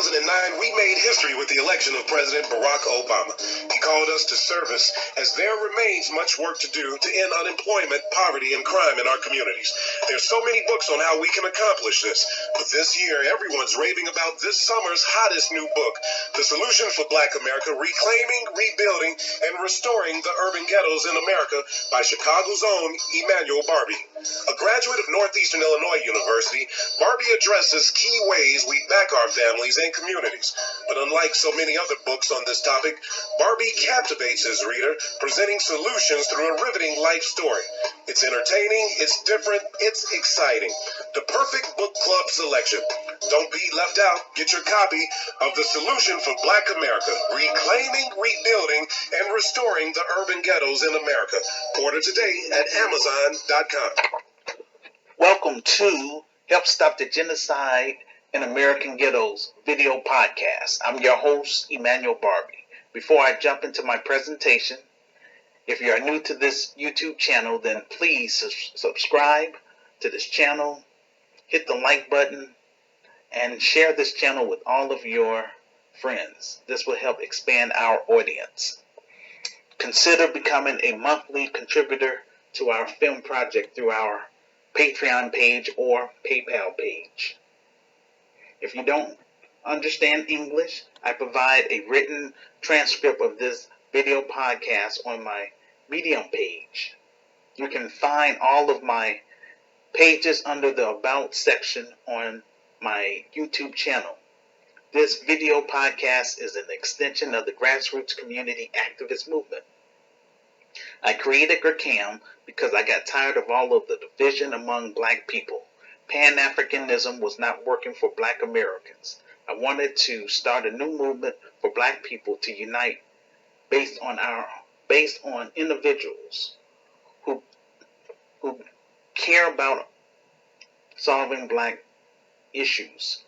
2009, we made history with the election of President Barack Obama. He called us to service as there remains much work to do to end unemployment, poverty, and crime in our communities. There's so many books on how we can accomplish this. But this year, everyone's raving about this summer's hottest new book, The Solution for Black America, Reclaiming, Rebuilding, and Restoring the Urban Ghettos in America by Chicago's own Emmanuel Barbie. A graduate of Northeastern Illinois University, Barbie addresses key ways we back our families and communities. But unlike so many other books on this topic, Barbie captivates his reader, presenting solutions through a riveting life story. It's entertaining, it's different, it's exciting. The perfect book club selection. Don't be left out. Get your copy of The Solution for Black America, Reclaiming, Rebuilding, and Restoring the Urban Ghettos in America. Order today at Amazon.com. Welcome to Help Stop the Genocide in American Ghettos video podcast. I'm your host, Emmanuel Barbie. Before I jump into my presentation, if you are new to this YouTube channel, then please subscribe to this channel, hit the like button, and share this channel with all of your friends. This will help expand our audience. Consider becoming a monthly contributor to our film project through our Patreon page or PayPal page. If you don't understand English, I provide a written transcript of this video podcast on my Medium page. You can find all of my pages under the About section on my YouTube channel. This video podcast is an extension of the grassroots community activist movement. I created GRCAM because I got tired of all of the division among black people. Pan-Africanism was not working for black Americans. I wanted to start a new movement for black people to unite based on individuals who care about solving black issues.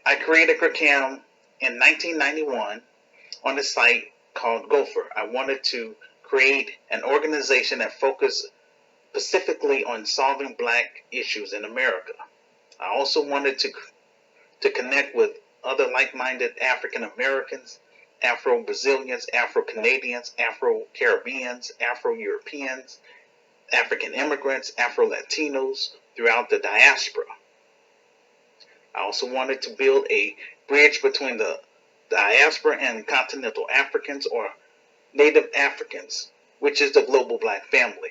I created GRCAM in 1991 on a site called Gopher. I wanted to create an organization that focused specifically on solving black issues in America. I also wanted to connect with other like-minded African Americans, Afro-Brazilians, Afro-Canadians, Afro-Caribbeans, Afro-Europeans, African immigrants, Afro-Latinos throughout the diaspora. I also wanted to build a bridge between the Diaspora and Continental Africans, or Native Africans, which is the global black family.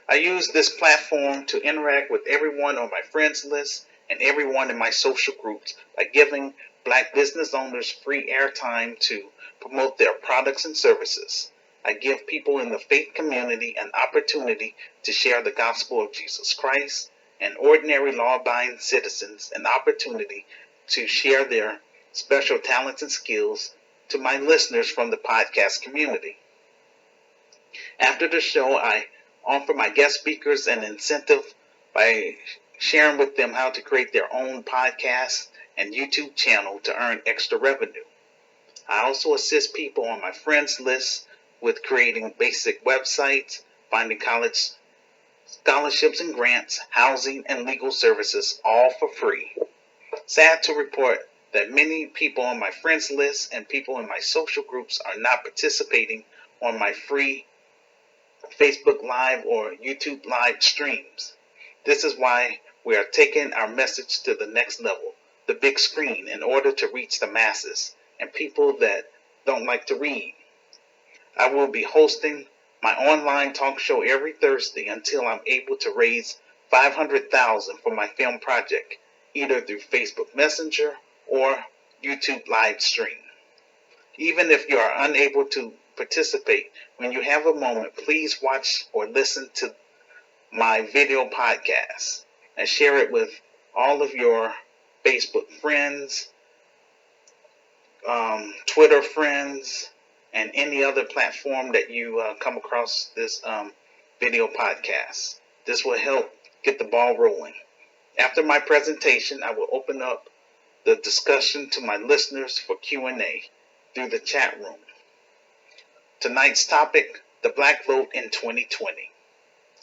I use this platform to interact with everyone on my friends list and everyone in my social groups by giving black business owners free airtime to promote their products and services. I give people in the faith community an opportunity to share the gospel of Jesus Christ, and ordinary law-abiding citizens an opportunity to share their special talents and skills to my listeners from the podcast community. After the show, I offer my guest speakers an incentive by sharing with them how to create their own podcast and YouTube channel to earn extra revenue. I also assist people on my friends list with creating basic websites, finding college scholarships and grants, housing, and legal services, all for free. Sad to report that many people on my friends list and people in my social groups are not participating on my free Facebook Live or YouTube Live streams. This is why we are taking our message to the next level, the big screen, in order to reach the masses and people that don't like to read. I will be hosting my online talk show every Thursday until I'm able to raise $500,000 for my film project, either through Facebook Messenger or YouTube live stream. Even if you are unable to participate, when you have a moment, please watch or listen to my video podcast and share it with all of your Facebook friends, Twitter friends, and any other platform that you come across this video podcast. This will help get the ball rolling. After my presentation, I will open up the discussion to my listeners for Q&A through the chat room. Tonight's topic, the black vote in 2020.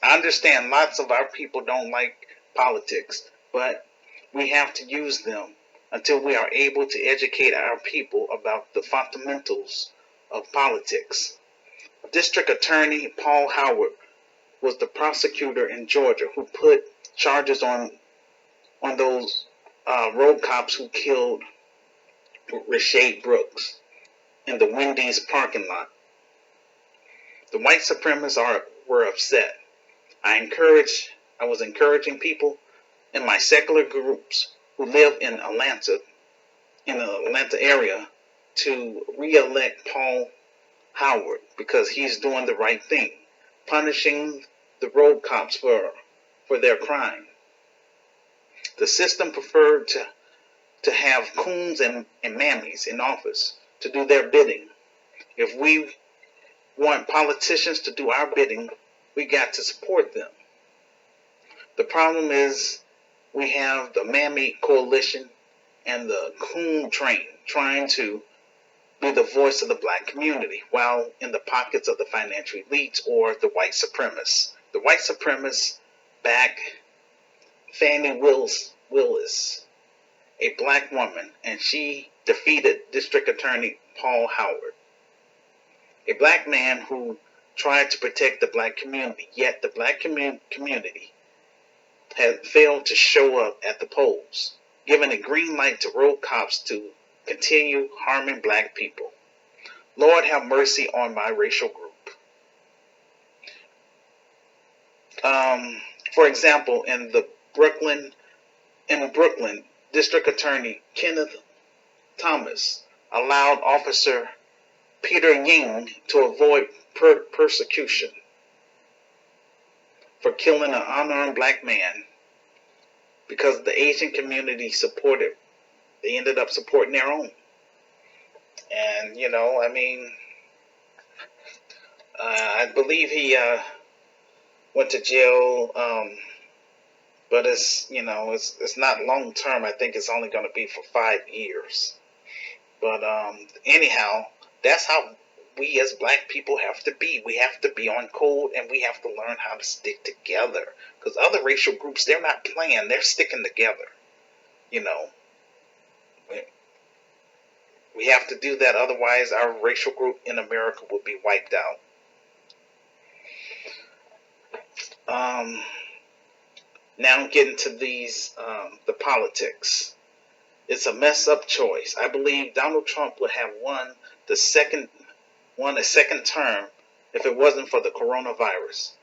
I understand lots of our people don't like politics, but we have to use them until we are able to educate our people about the fundamentals of politics. District Attorney Paul Howard was the prosecutor in Georgia who put charges on those road cops who killed Rashad Brooks in the Wendy's parking lot. The white supremacists were upset. I was encouraging people in my secular groups who live in the Atlanta area, to re-elect Paul Howard because he's doing the right thing, punishing the road cops for their crime. The system preferred to have coons and mammies in office to do their bidding. If we want politicians to do our bidding, we got to support them. The problem is we have the mammy coalition and the coon train trying to be the voice of the black community while in the pockets of the financial elites or the white supremacists. The white supremacists back Fannie Willis, a black woman, and she defeated District Attorney Paul Howard, a black man who tried to protect the black community, yet the black community had failed to show up at the polls, giving a green light to road cops to continue harming black people. Lord have mercy on my racial group. For example, in Brooklyn, District Attorney Kenneth Thomas allowed Officer Peter Ying to avoid persecution for killing an unarmed black man because the Asian community they ended up supporting their own. And, I believe he went to jail, but it's not long term. I think it's only going to be for 5 years. But anyhow, that's how we as black people have to be. We have to be on code, and we have to learn how to stick together. Because other racial groups, they're not playing. They're sticking together. We have to do that. Otherwise, our racial group in America will be wiped out. Now getting to the politics. It's a mess up choice. I believe Donald Trump would have won a second term if it wasn't for the coronavirus.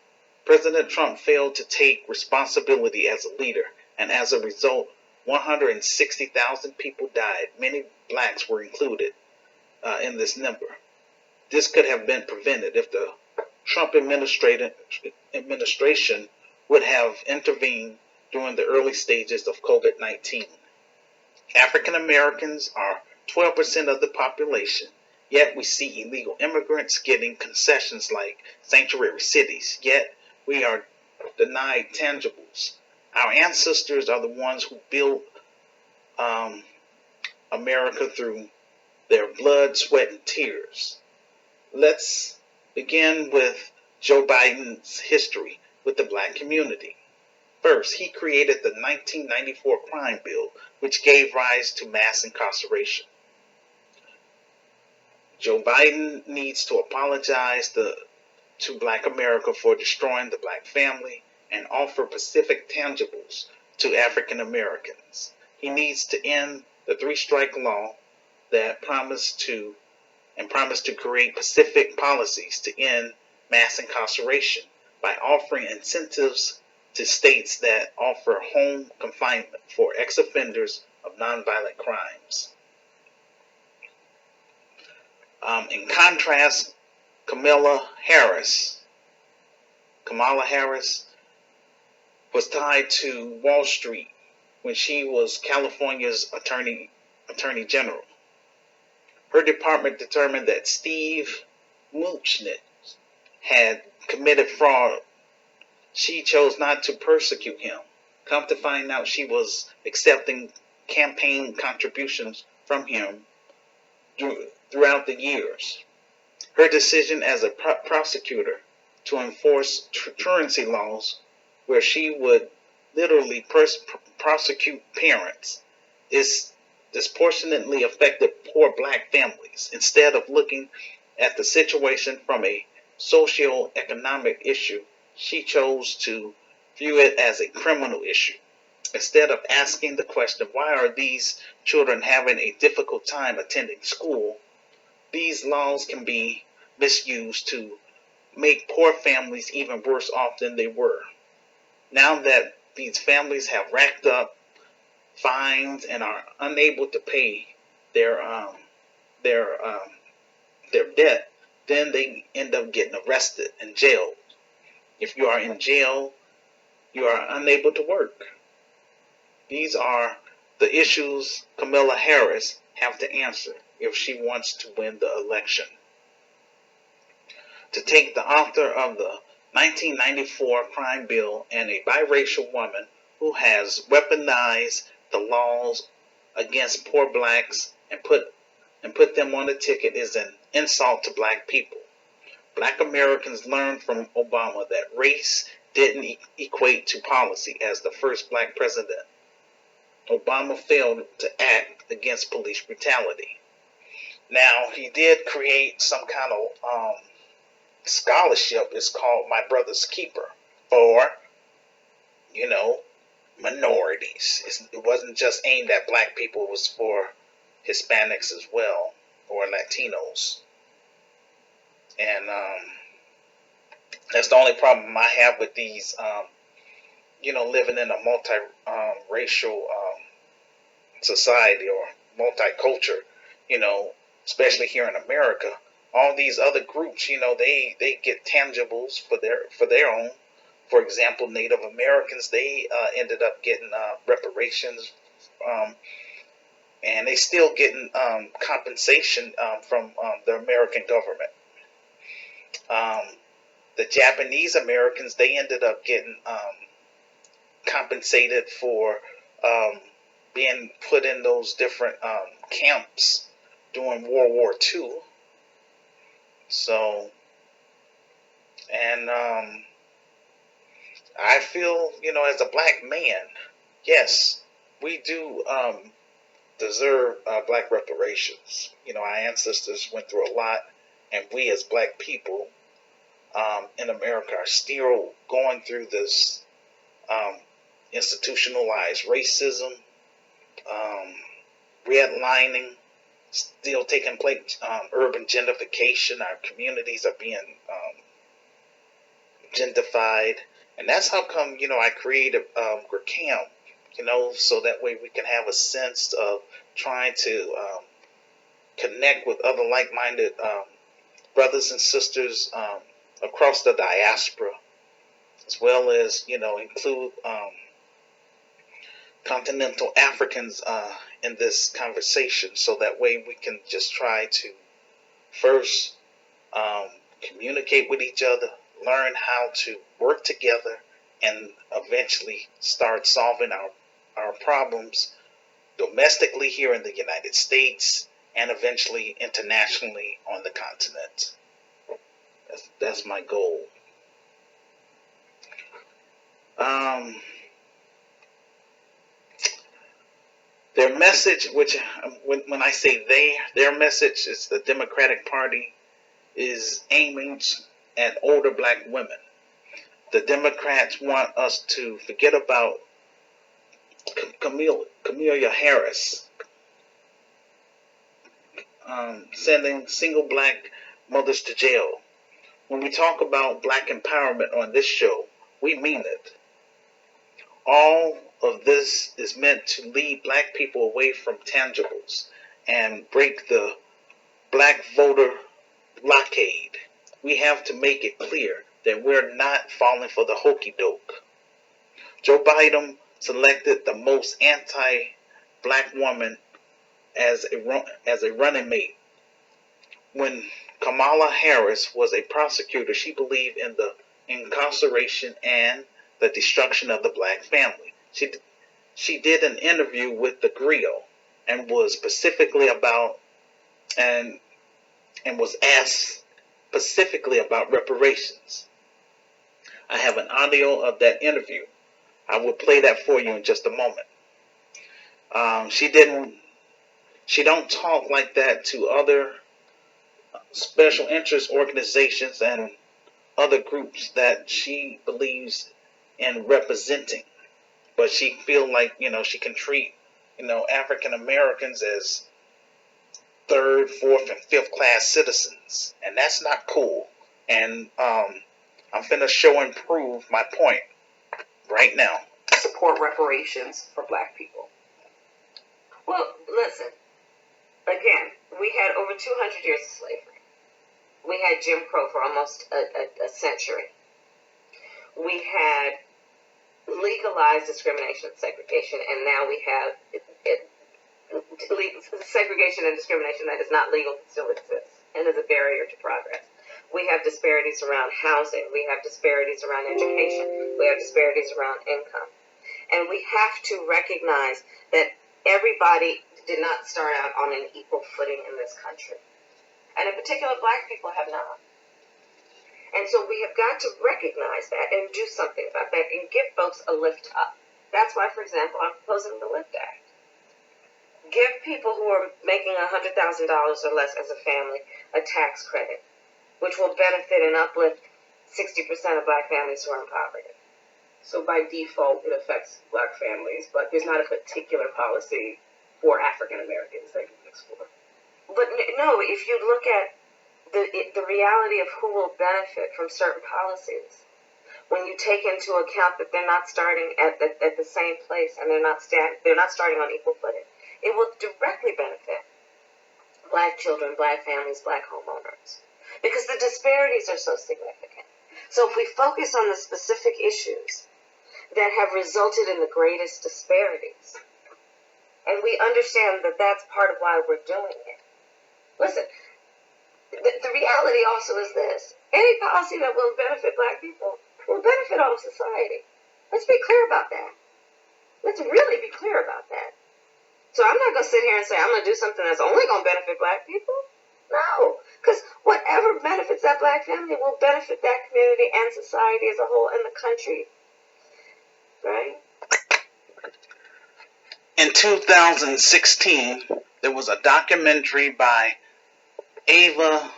President Trump failed to take responsibility as a leader, and as a result, 160,000 people died. Many blacks were included in this number. This could have been prevented if the Trump administration would have intervened during the early stages of COVID-19. African Americans are 12% of the population, yet we see illegal immigrants getting concessions like sanctuary cities, yet we are denied tangibles. Our ancestors are the ones who built America through their blood, sweat, and tears. Let's begin with Joe Biden's history with the black community. First, he created the 1994 crime bill, which gave rise to mass incarceration. Joe Biden needs to apologize to black America for destroying the black family and offer specific tangibles to African Americans. He needs to end the 3-strike law that promised to create specific policies to end mass incarceration by offering incentives to states that offer home confinement for ex-offenders of nonviolent crimes. In contrast, Kamala Harris was tied to Wall Street when she was California's attorney general. Her department determined that Steve Mnuchin had committed fraud. She chose not to persecute him. Come to find out, she was accepting campaign contributions from him throughout the years. Her decision as a prosecutor to enforce truancy laws, where she would literally prosecute parents is disproportionately affected poor black families. Instead of looking at the situation from a socio-economic issue, she chose to view it as a criminal issue. Instead of asking the question, why are these children having a difficult time attending school? These laws can be misused to make poor families even worse off than they were. Now that these families have racked up fines and are unable to pay their their um, their debt, then they end up getting arrested and jailed. If you are in jail, you are unable to work. These are the issues Kamala Harris have to answer if she wants to win the election. To take the author of the 1994 crime bill and a biracial woman who has weaponized the laws against poor blacks and put them on the ticket is an insult to black people. Black Americans learned from Obama that race didn't equate to policy. As the first black president, Obama failed to act against police brutality. Now, he did create some kind of scholarship. It's called My Brother's Keeper for, minorities. It wasn't just aimed at black people. It was for Hispanics as well, or Latinos. And that's the only problem I have with these, living in a multi-racial society or multiculture, especially here in America. All these other groups, they get tangibles for their own. For example, Native Americans, they ended up getting reparations, and they still getting compensation from the American government. The Japanese Americans, they ended up getting compensated for being put in those different camps during World War II. So, and I feel, as a black man, yes, we do deserve black reparations. Our ancestors went through a lot, and we as black people in America are still going through this institutionalized racism, redlining, still taking place, urban gentrification. Our communities are being gentrified, and that's how come I created GRCAM, so that way we can have a sense of trying to connect with other like-minded brothers and sisters across the diaspora, as well as include continental Africans in this conversation, so that way we can just try to first communicate with each other, learn how to work together, and eventually start solving our problems domestically here in the United States and eventually internationally on the continent. That's my goal. Their message, which when I say their message is the Democratic Party, is aiming at older black women. The Democrats want us to forget about Kamala Harris sending single black mothers to jail. When we talk about black empowerment on this show, we mean it. All of this is meant to lead black people away from tangibles and break the black voter blockade. We have to make it clear that we're not falling for the hokey doke. Joe Biden selected the most anti-black woman as a running mate. When Kamala Harris was a prosecutor, she believed in the incarceration and the destruction of the black family. She did an interview with the Griot and was specifically about and was asked specifically about reparations. I have an audio of that interview. I will play that for you in just a moment. She don't talk like that to other special interest organizations and other groups that she believes in representing. But she feel like, she can treat, African Americans as third, fourth, and fifth class citizens. And that's not cool. And I'm finna show and prove my point right now. Support reparations for black people. Well, listen. Again, we had over 200 years of slavery. We had Jim Crow for almost a century. We had legalized discrimination and segregation, and now we have segregation and discrimination that is not legal but still exists and is a barrier to progress. We have disparities around housing. We have disparities around education. We have disparities around income. And we have to recognize that everybody did not start out on an equal footing in this country. And in particular, black people have not. And so we have got to recognize that and do something about that and give folks a lift up. That's why, for example, I'm proposing the LIFT Act. Give people who are making $100,000 or less as a family a tax credit, which will benefit and uplift 60% of black families who are in poverty. So by default, it affects black families, but there's not a particular policy for African Americans that you can explore. But no, if you look at the reality of who will benefit from certain policies, when you take into account that they're not starting at the same place and they're not starting on equal footing, it will directly benefit black children, black families, black homeowners, because the disparities are so significant. So if we focus on the specific issues that have resulted in the greatest disparities, and we understand that that's part of why we're doing it. Listen, the reality also is this. Any policy that will benefit black people will benefit all of society. Let's be clear about that. Let's really be clear about that. So I'm not going to sit here and say I'm going to do something that's only going to benefit black people. No, because whatever benefits that black family will benefit that community and society as a whole and the country. Right? In 2016, there was a documentary by Ava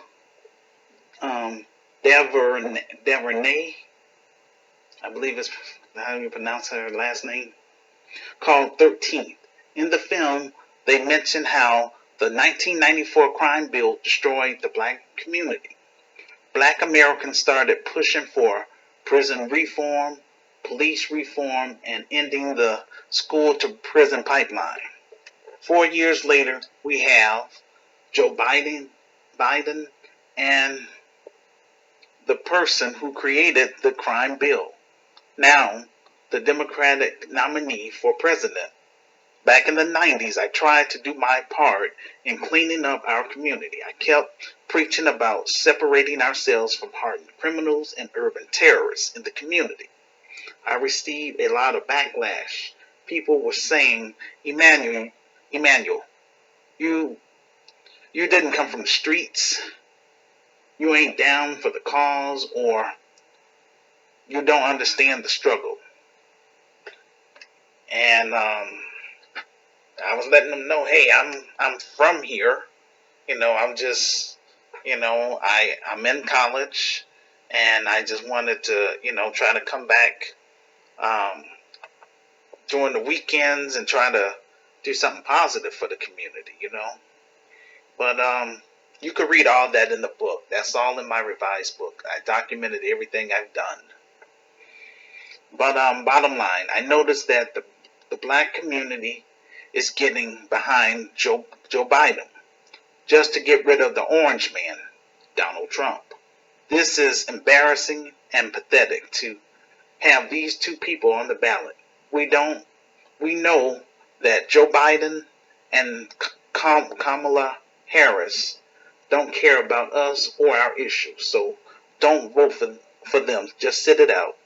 DuVernay, I believe is how you pronounce her last name, called 13th. In the film, they mention how the 1994 crime bill destroyed the black community. Black Americans started pushing for prison reform, police reform, and ending the school-to-prison pipeline. 4 years later, we have Joe Biden and the person who created the crime bill, now the Democratic nominee for president. Back in the 90s, I tried to do my part in cleaning up our community. I kept preaching about separating ourselves from hardened criminals and urban terrorists in the community. I received a lot of backlash. People were saying, Emmanuel, you didn't come from the streets. You ain't down for the cause, or you don't understand the struggle. And I was letting them know, hey, I'm from here. I'm just, I'm in college, and I just wanted to, try to come back during the weekends and try to do something positive for the community, But you could read all that in the book. That's all in my revised book. I documented everything I've done. But bottom line, I noticed that the black community is getting behind Joe Biden just to get rid of the orange man, Donald Trump. This is embarrassing and pathetic to have these two people on the ballot. We know that Joe Biden and Kamala Harris don't care about us or our issues, so don't vote for them. Just sit it out.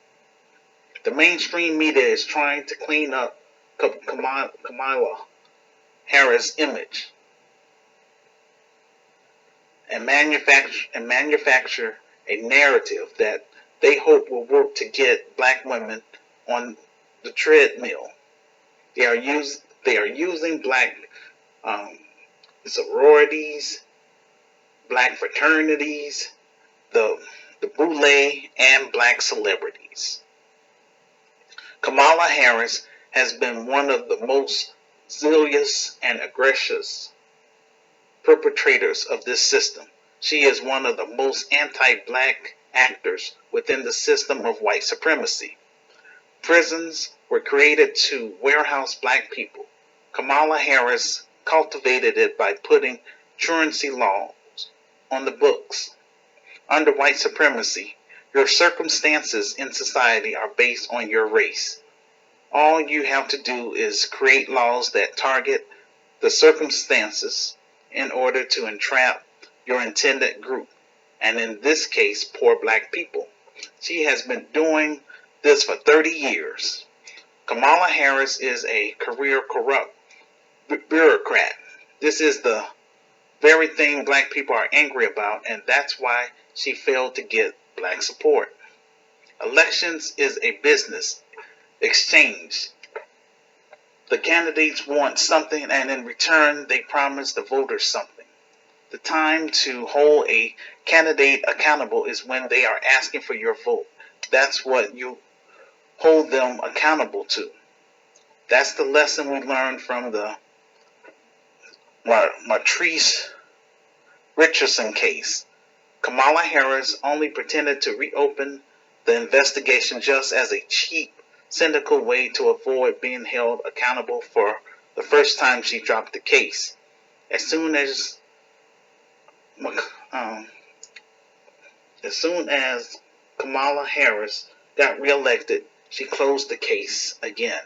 The mainstream media is trying to clean up Kamala Harris' image and manufacture a narrative that they hope will work to get black women on the treadmill. They are using black sororities, black fraternities, the boule, and black celebrities. Kamala Harris has been one of the most zealous and aggressive perpetrators of this system. She is one of the most anti-black actors within the system of white supremacy. Prisons were created to warehouse black people. Kamala Harris cultivated it by putting truancy laws on the books. Under white supremacy, your circumstances in society are based on your race. All you have to do is create laws that target the circumstances in order to entrap your intended group, and in this case, poor black people. She has been doing this for 30 years. Kamala Harris is a career corrupt bureaucrat. This is the very thing black people are angry about, and that's why she failed to get black support. Elections is a business exchange. The candidates want something, and in return, they promise the voters something. The time to hold a candidate accountable is when they are asking for your vote. That's what you hold them accountable to. That's the lesson we learned from the Matrice Richardson case. Kamala Harris only pretended to reopen the investigation just as a cheap, cynical way to avoid being held accountable for the first time she dropped the case. As soon as Kamala Harris got reelected, she closed the case again.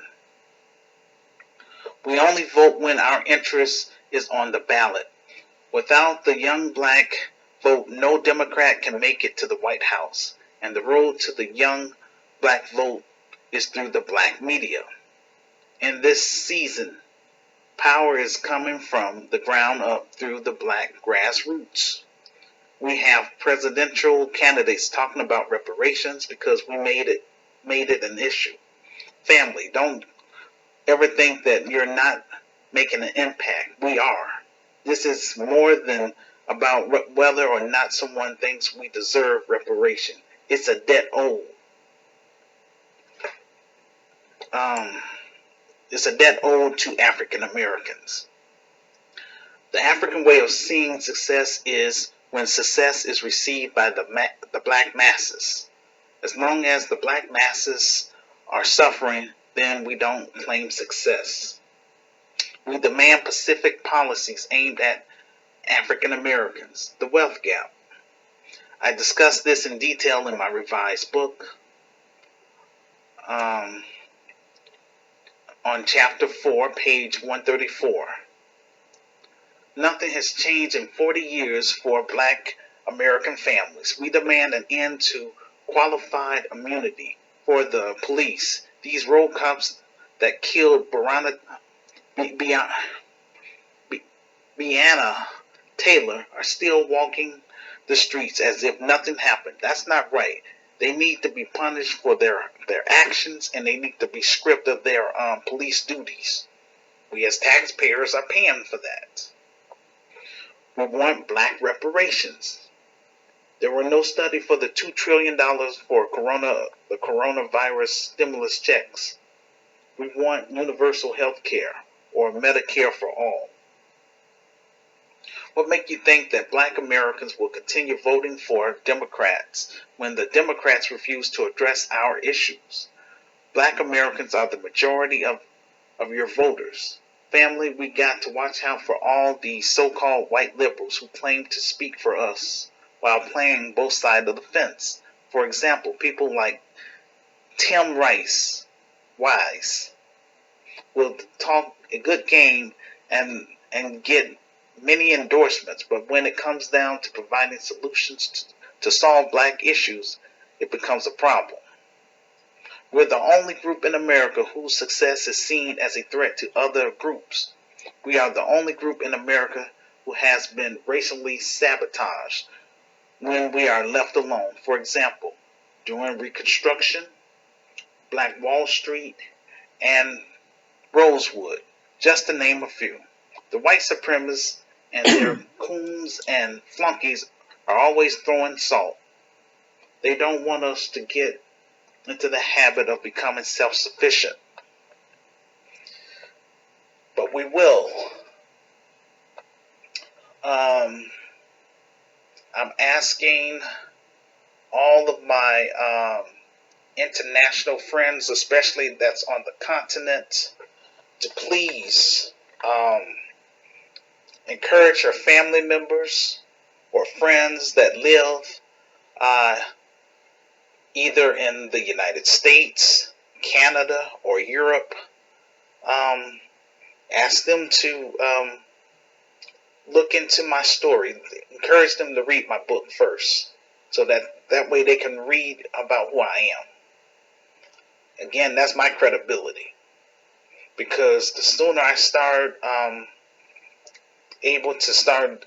We only vote when our interest is on the ballot. Without the young black vote, no Democrat can make it to the White House, and the road to the young black vote is through the black media. In this season, power is coming from the ground up through the black grassroots. We have presidential candidates talking about reparations because we made it an issue. Family, don't ever think that you're not making an impact. We are. This is more than about whether or not someone thinks we deserve reparation. It's a debt owed. It's a debt owed to African Americans. The African way of seeing success is when success is received by the black masses. As long as the black masses are suffering, then we don't claim success. We demand specific policies aimed at African Americans, the wealth gap. I discussed this in detail in my revised book on chapter 4, page 134. Nothing has changed in 40 years for black American families. We demand an end to qualified immunity for the police. These road cops that killed Breonna Taylor are still walking the streets as if nothing happened. That's not right. They need to be punished for their actions, and they need to be stripped of their police duties. We as taxpayers are paying for that. We want black reparations. There were no study for the $2 trillion for the coronavirus stimulus checks. We want universal health care or Medicare for all. What makes you think that black Americans will continue voting for Democrats when the Democrats refuse to address our issues? Black Americans are the majority of your voters. Family, we got to watch out for all these so-called white liberals who claim to speak for us while playing both sides of the fence. For example, people like Tim Rice Wise will talk a good game and get many endorsements, but when it comes down to providing solutions to solve black issues, it becomes a problem. We're the only group in America whose success is seen as a threat to other groups. We are the only group in America who has been racially sabotaged when we are left alone. For example, during Reconstruction, Black Wall Street, and Rosewood, just to name a few. The white supremacists and their coons and flunkies are always throwing salt. They don't want us to get into the habit of becoming self-sufficient. But we will. I'm asking all of my international friends, especially that's on the continent, to please encourage your family members or friends that live either in the United States, Canada, or Europe. Ask them to look into my story. Encourage them to read my book first, so that way they can read about who I am. Again, that's my credibility. Because the sooner I start able to start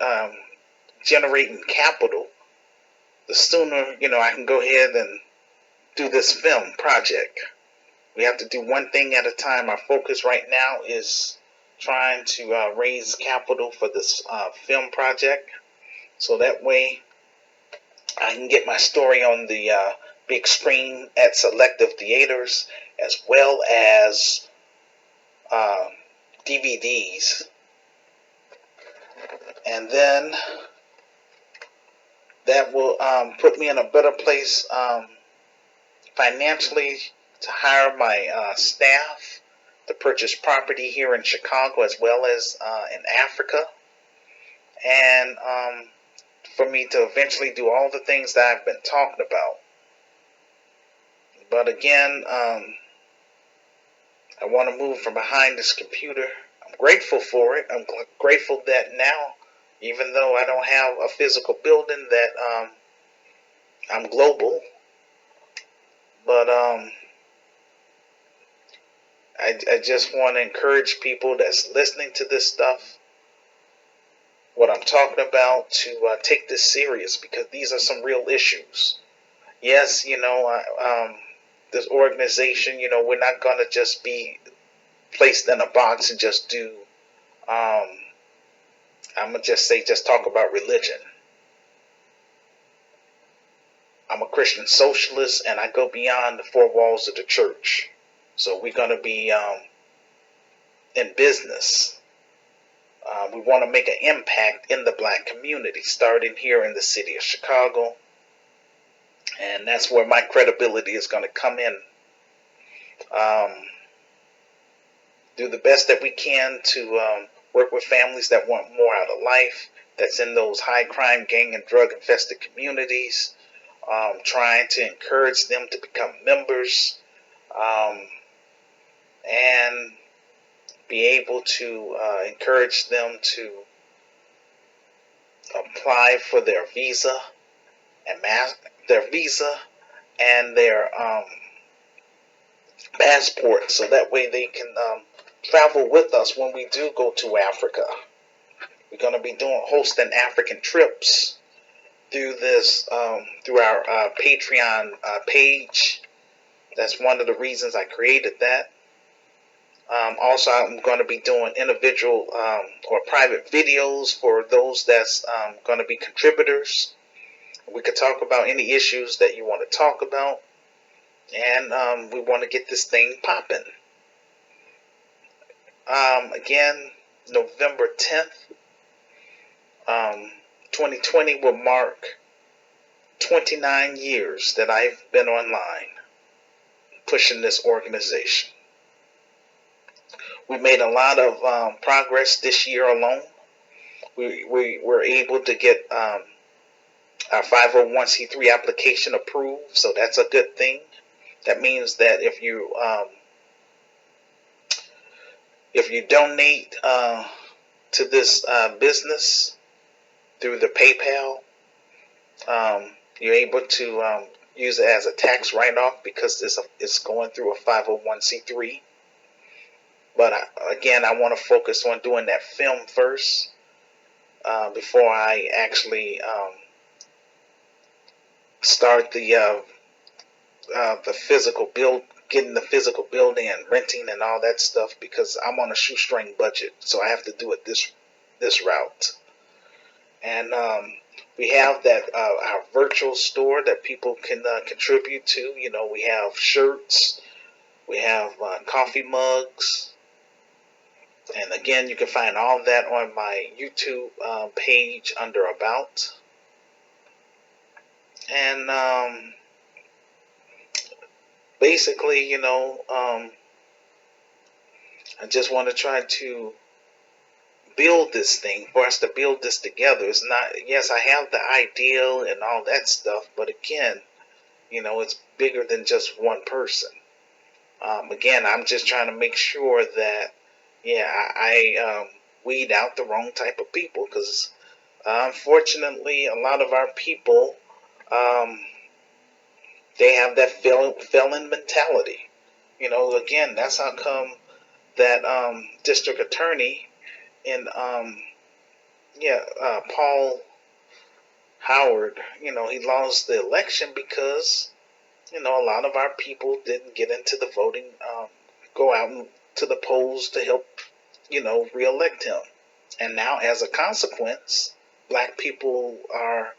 generating capital, the sooner I can go ahead and do this film project. We have to do one thing at a time. Our focus right now is trying to raise capital for this film project, so that way I can get my story on the big screen at selective theaters, as well as DVDs. And then that will put me in a better place financially to hire my staff to purchase property here in Chicago, as well as in Africa, and for me to eventually do all the things that I've been talking about. But again, I want to move from behind this computer. I'm grateful for it. I'm grateful that now, even though I don't have a physical building, that I'm global. But I just want to encourage people that's listening to this stuff, what I'm talking about, to take this serious, because these are some real issues. Yes, this organization, we're not going to just be placed in a box and just do, I'm going to just talk about religion. I'm a Christian socialist, and I go beyond the four walls of the church. So we're going to be in business. We want to make an impact in the black community, starting here in the city of Chicago. And that's where my credibility is going to come in. Do the best that we can to work with families that want more out of life, that's in those high crime, gang, and drug infested communities. Trying to encourage them to become members, and be able to encourage them to apply for their visa and their passport, so that way they can travel with us when we do go to Africa. We're going to be hosting African trips through this, through our Patreon page. That's one of the reasons I created that. Also, I'm going to be doing individual or private videos for those that's going to be contributors. We could talk about any issues that you want to talk about, and we want to get this thing popping. Again, November 10th, 2020 will mark 29 years that I've been online pushing this organization. We made a lot of progress this year alone. We were able to get our 501c3 application approved, so that's a good thing. That means that if you donate to this business through the PayPal, you're able to use it as a tax write-off, because it's going through a 501c3. But again, I want to focus on doing that film first before I actually start the physical getting the physical building and renting and all that stuff because I'm on a shoestring budget, so I have to do it this route. And we have that our virtual store that people can contribute to. You know, we have shirts, we have coffee mugs, and again, you can find all of that on my YouTube page under About. And basically, you know, I just want to try to build this thing, for us to build this together. It's not, yes, I have the ideal and all that stuff, but again, you know, it's bigger than just one person. Again, I'm just trying to make sure that, yeah, I weed out the wrong type of people, because unfortunately, a lot of our people, they have that felon mentality. You know, again, that's how come that district attorney in Paul Howard, you know, he lost the election because, you know, a lot of our people didn't get into the voting, go out to the polls to help, you know, reelect him. And now, as a consequence, black people are,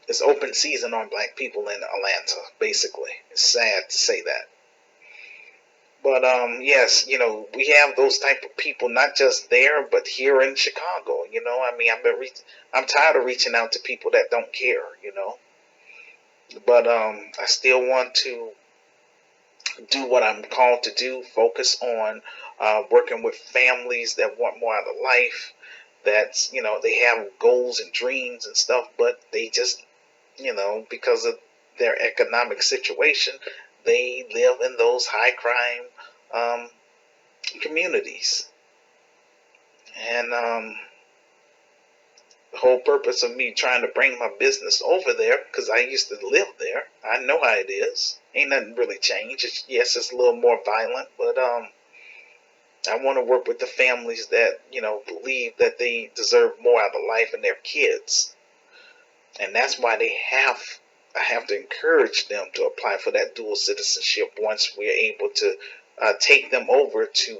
it's open season on black people in Atlanta, basically. It's sad to say that. But yes, you know, we have those type of people, not just there, but here in Chicago. You know, I mean, I'm tired of reaching out to people that don't care. You know, but I still want to do what I'm called to do. Focus on working with families that want more out of life. That's, you know, they have goals and dreams and stuff, but they just, you know, because of their economic situation, they live in those high crime communities. And the whole purpose of me trying to bring my business over there, because I used to live there, I know how it is. Ain't nothing really changed. Yes, it's a little more violent, but I want to work with the families that, you know, believe that they deserve more out of life and their kids. And that's why I have to encourage them to apply for that dual citizenship once we're able to take them over to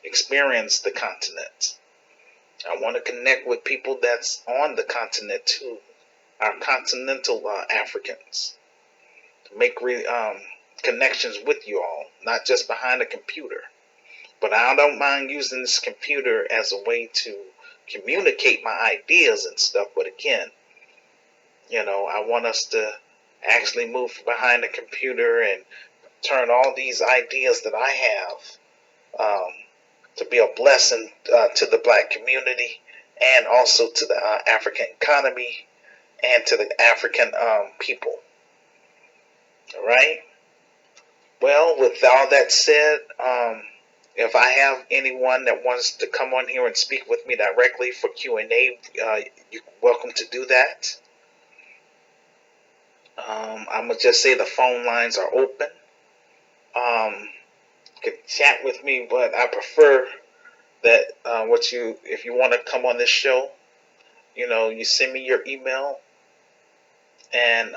experience the continent. I want to connect with people that's on the continent too, our continental Africans, to make connections with you all, not just behind a computer. But I don't mind using this computer as a way to communicate my ideas and stuff. But again, you know, I want us to actually move behind the computer and turn all these ideas that I have to be a blessing to the black community and also to the African economy and to the African people. All right? Well, with all that said, if I have anyone that wants to come on here and speak with me directly for Q&A, you're welcome to do that. I'm going to just say the phone lines are open. You can chat with me, but I prefer that if you want to come on this show, you know, you send me your email, and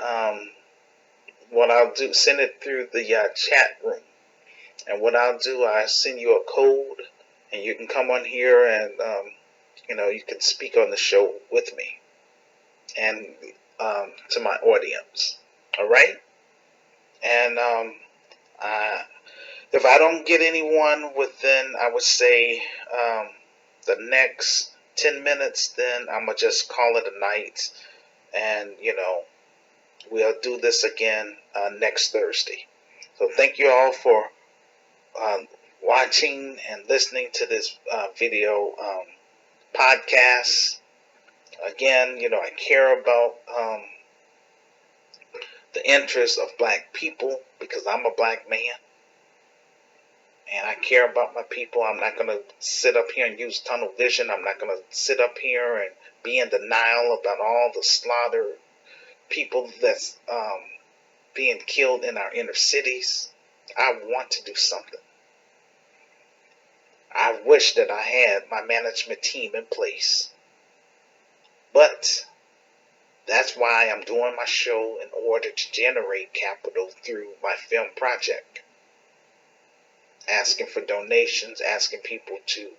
what I'll do, send it through the chat room. And what I'll do, I send you a code, and you can come on here and, you know, you can speak on the show with me and to my audience. All right? And if I don't get anyone within, I would say, the next 10 minutes, then I'm going to just call it a night. And, you know, we'll do this again next Thursday. So thank you all for watching and listening to this video podcast. Again, you know, I care about the interests of black people because I'm a black man. And I care about my people. I'm not going to sit up here and use tunnel vision. I'm not going to sit up here and be in denial about all the slaughtered people that's being killed in our inner cities. I want to do something. I wish that I had my management team in place. But that's that's why I'm doing my show, in order to generate capital through my film project. Asking for donations, asking people to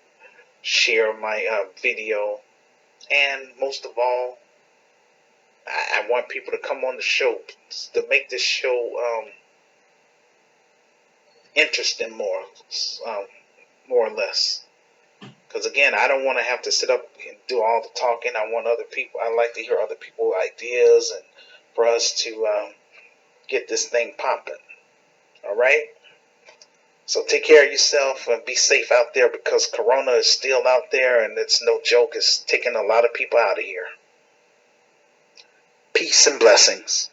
share my video, and most of all, I want people to come on the show to make this show interesting more or less. Because again, I don't want to have to sit up and do all the talking. I want other people. I like to hear other people's ideas, and for us to get this thing popping. All right. So take care of yourself and be safe out there, because Corona is still out there, and it's no joke. It's taking a lot of people out of here. Peace and blessings.